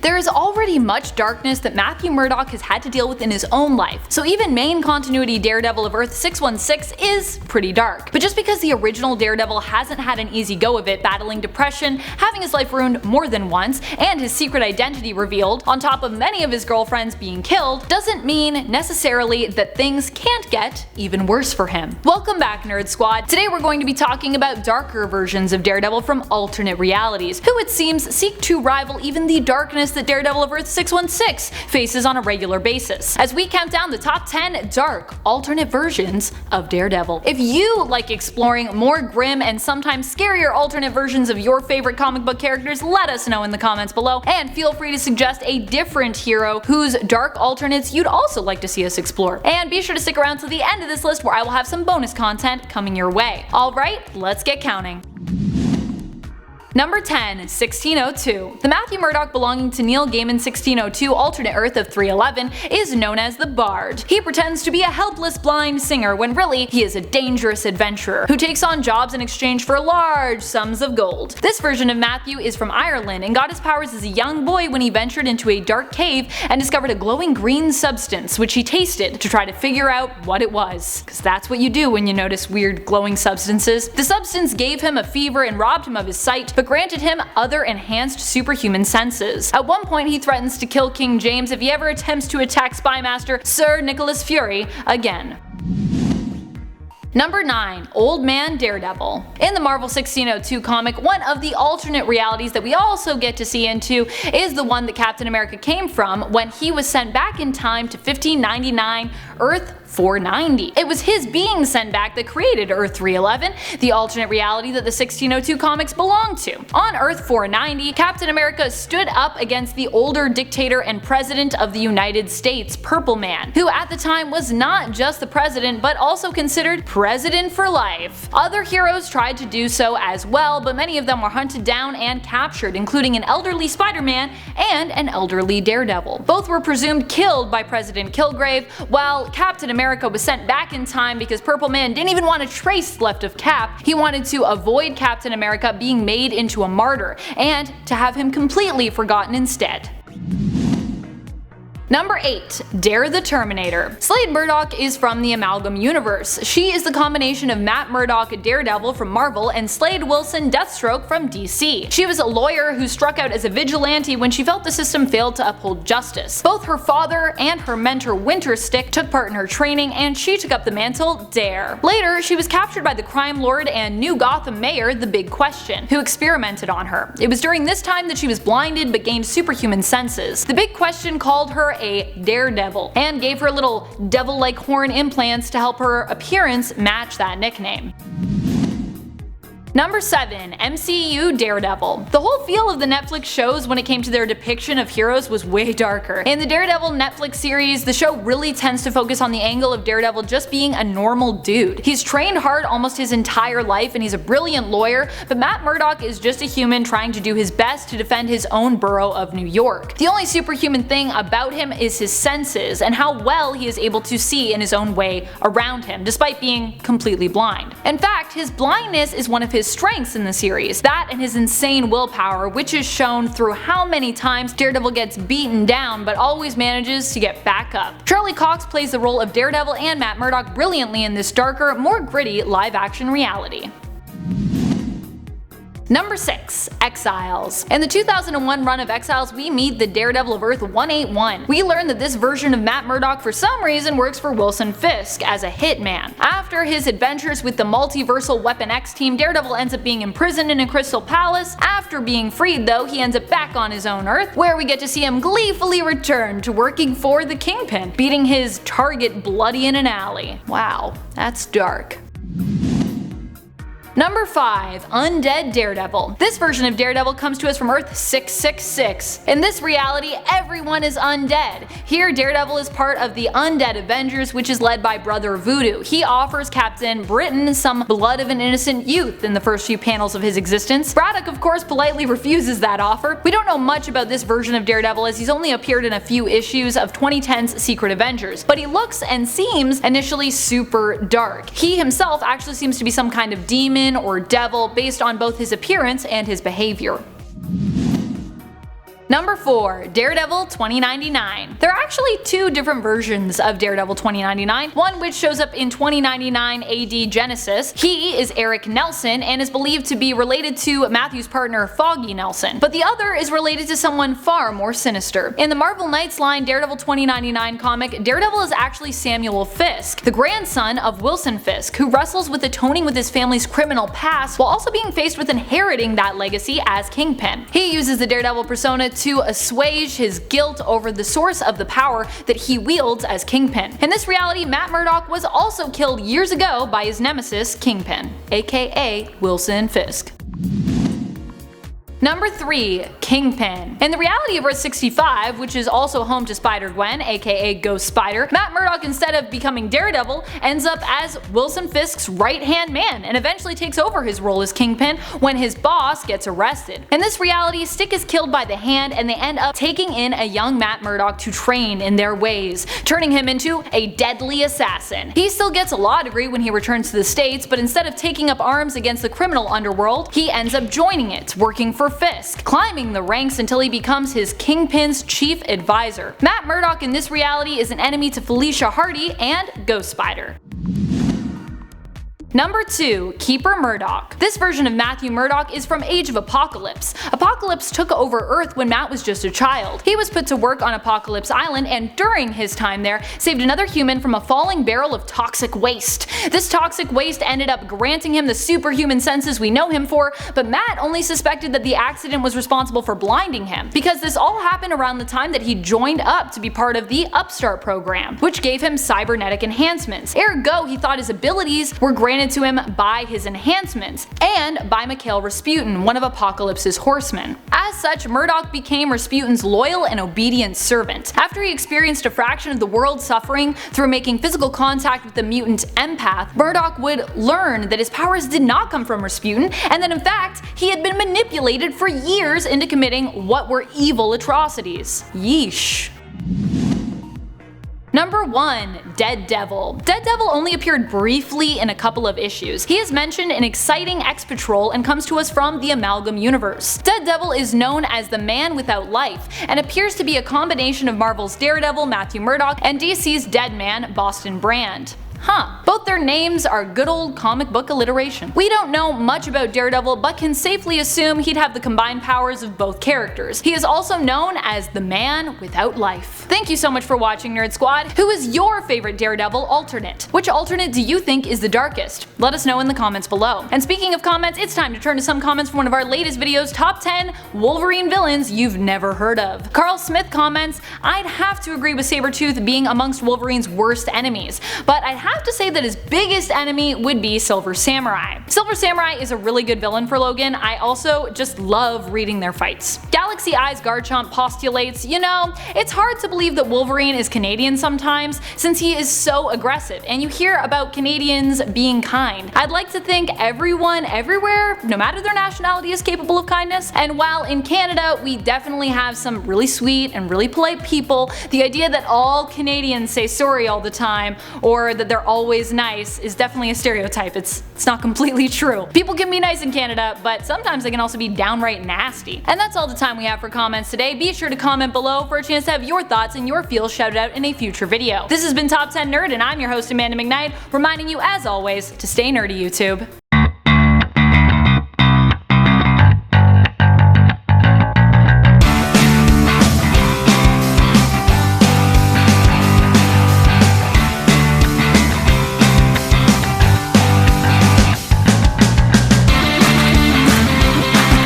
There is already much darkness that Matthew Murdock has had to deal with in his own life, so even main continuity Daredevil of Earth 616 is pretty dark. But just because the original Daredevil hasn't had an easy go of it battling depression, having his life ruined more than once, and his secret identity revealed, on top of many of his girlfriends being killed, doesn't mean necessarily that things can't get even worse for him. Welcome back, Nerd Squad. Today we're going to be talking about darker versions of Daredevil from alternate realities, who it seems seek to rival even the darkness that Daredevil of Earth 616 faces on a regular basis, as we count down the top 10 dark alternate versions of Daredevil. If you like exploring more grim and sometimes scarier alternate versions of your favorite comic book characters, let us know in the comments below, and feel free to suggest a different hero whose dark alternates you'd also like to see us explore. And be sure to stick around to the end of this list where I will have some bonus content coming your way. Alright, let's get counting. Number 10, 1602. The Matthew Murdock belonging to Neil Gaiman's 1602 alternate Earth of 311 is known as the Bard. He pretends to be a helpless blind singer when really he is a dangerous adventurer who takes on jobs in exchange for large sums of gold. This version of Matthew is from Ireland and got his powers as a young boy when he ventured into a dark cave and discovered a glowing green substance which he tasted to try to figure out what it was. Cause that's what you do when you notice weird glowing substances. The substance gave him a fever and robbed him of his sight, but granted him other enhanced superhuman senses. At one point he threatens to kill King James if he ever attempts to attack Spymaster Sir Nicholas Fury again. Number 9, Old Man Daredevil. In the Marvel 1602 comic, one of the alternate realities that we also get to see into is the one that Captain America came from when he was sent back in time to 1599 Earth 490. It was his being sent back that created Earth 311, the alternate reality that the 1602 comics belong to. On Earth 490, Captain America stood up against the older dictator and president of the United States, Purple Man, who at the time was not just the president but also considered president for life. Other heroes tried to do so as well, but many of them were hunted down and captured, including an elderly Spider-Man and an elderly Daredevil. Both were presumed killed by President Kilgrave, while Captain America was sent back in time because Purple Man didn't even want a trace left of Cap. He wanted to avoid Captain America being made into a martyr and to have him completely forgotten instead. Number 8, Dare the Terminator. Slade Murdock is from the Amalgam Universe. She is the combination of Matt Murdock Daredevil from Marvel and Slade Wilson Deathstroke from DC. She was a lawyer who struck out as a vigilante when she felt the system failed to uphold justice. Both her father and her mentor Winterstick took part in her training, and she took up the mantle Dare. Later, she was captured by the crime lord and New Gotham mayor The Big Question, who experimented on her. It was during this time that she was blinded but gained superhuman senses. The Big Question called her a Daredevil and gave her little devil-like horn implants to help her appearance match that nickname. Number 7, MCU Daredevil. The whole feel of the Netflix shows when it came to their depiction of heroes was way darker. In the Daredevil Netflix series, the show really tends to focus on the angle of Daredevil just being a normal dude. He's trained hard almost his entire life and he's a brilliant lawyer, but Matt Murdock is just a human trying to do his best to defend his own borough of New York. The only superhuman thing about him is his senses and how well he is able to see in his own way around him, despite being completely blind. In fact, his blindness is one of his strengths in the series, that and his insane willpower, which is shown through how many times Daredevil gets beaten down but always manages to get back up. Charlie Cox plays the role of Daredevil and Matt Murdock brilliantly in this darker, more gritty live-action reality. Number 6, Exiles. In the 2001 run of Exiles, we meet the Daredevil of Earth 181. We learn that this version of Matt Murdock for some reason works for Wilson Fisk as a hitman. After his adventures with the multiversal Weapon X team, Daredevil ends up being imprisoned in a crystal palace. After being freed though, he ends up back on his own Earth, where we get to see him gleefully return to working for the Kingpin, beating his target bloody in an alley. Wow, that's dark. Number 5, Undead Daredevil. This version of Daredevil comes to us from Earth 666. In this reality, everyone is undead. Here, Daredevil is part of the Undead Avengers, which is led by Brother Voodoo. He offers Captain Britain some blood of an innocent youth in the first few panels of his existence. Braddock, of course, politely refuses that offer. We don't know much about this version of Daredevil as he's only appeared in a few issues of 2010's Secret Avengers, but he looks and seems initially super dark. He himself actually seems to be some kind of demon or devil based on both his appearance and his behavior. Number 4. Daredevil 2099. There are actually two different versions of Daredevil 2099, one which shows up in 2099 AD Genesis. He is Eric Nelson and is believed to be related to Matthew's partner Foggy Nelson, but the other is related to someone far more sinister. In the Marvel Knights line Daredevil 2099 comic, Daredevil is actually Samuel Fisk, the grandson of Wilson Fisk, who wrestles with atoning with his family's criminal past while also being faced with inheriting that legacy as Kingpin. He uses the Daredevil persona to assuage his guilt over the source of the power that he wields as Kingpin. In this reality, Matt Murdock was also killed years ago by his nemesis Kingpin, aka Wilson Fisk. Number 3. Kingpin. In the reality of Earth 65, which is also home to Spider-Gwen, aka Ghost Spider, Matt Murdock, instead of becoming Daredevil, ends up as Wilson Fisk's right-hand man and eventually takes over his role as Kingpin when his boss gets arrested. In this reality, Stick is killed by the Hand and they end up taking in a young Matt Murdock to train in their ways, turning him into a deadly assassin. He still gets a law degree when he returns to the States, but instead of taking up arms against the criminal underworld, he ends up joining it, working for Fisk, climbing the ranks until he becomes his Kingpin's chief advisor. Matt Murdock in this reality is an enemy to Felicia Hardy and Ghost Spider. Number 2. Keeper Murdock. This version of Matthew Murdock is from Age of Apocalypse. Apocalypse took over Earth when Matt was just a child. He was put to work on Apocalypse Island and during his time there saved another human from a falling barrel of toxic waste. This toxic waste ended up granting him the superhuman senses we know him for, but Matt only suspected that the accident was responsible for blinding him, because this all happened around the time that he joined up to be part of the Upstart program, which gave him cybernetic enhancements. Ergo, he thought his abilities were granted to him by his enhancements, and by Mikhail Rasputin, one of Apocalypse's horsemen. As such, Murdock became Rasputin's loyal and obedient servant. After he experienced a fraction of the world's suffering through making physical contact with the mutant empath, Murdock would learn that his powers did not come from Rasputin, and that in fact, he had been manipulated for years into committing what were evil atrocities. Yeesh. Number 1. Daredevil. Daredevil only appeared briefly in a couple of issues. He is mentioned in Exciting X-Patrol and comes to us from the Amalgam Universe. Daredevil is known as the Man Without Life and appears to be a combination of Marvel's Daredevil, Matthew Murdock, and DC's Deadman, Boston Brand. Both their names are good old comic book alliteration. We don't know much about Daredevil, but can safely assume he'd have the combined powers of both characters. He is also known as the Man Without Life. Thank you so much for watching, Nerd Squad. Who is your favorite Daredevil alternate? Which alternate do you think is the darkest? Let us know in the comments below. And speaking of comments, it's time to turn to some comments from one of our latest videos, Top 10 Wolverine Villains You've Never Heard Of. Carl Smith comments, I'd have to agree with Sabretooth being amongst Wolverine's worst enemies, but I'd have to say that his biggest enemy would be Silver Samurai. Silver Samurai is a really good villain for Logan. I also just love reading their fights. Galaxy Eyes Garchomp postulates, you know, it's hard to believe that Wolverine is Canadian sometimes since he is so aggressive, and you hear about Canadians being kind. I'd like to think everyone everywhere, no matter their nationality, is capable of kindness, and while in Canada we definitely have some really sweet and really polite people, the idea that all Canadians say sorry all the time or that they're always nice is definitely a stereotype. It's not completely true. People can be nice in Canada, but sometimes they can also be downright nasty. And that's all the time we have for comments today. Be sure to comment below for a chance to have your thoughts and your feels shouted out in a future video. This has been Top 10 Nerd, and I'm your host Amanda McKnight, reminding you as always to stay nerdy, YouTube.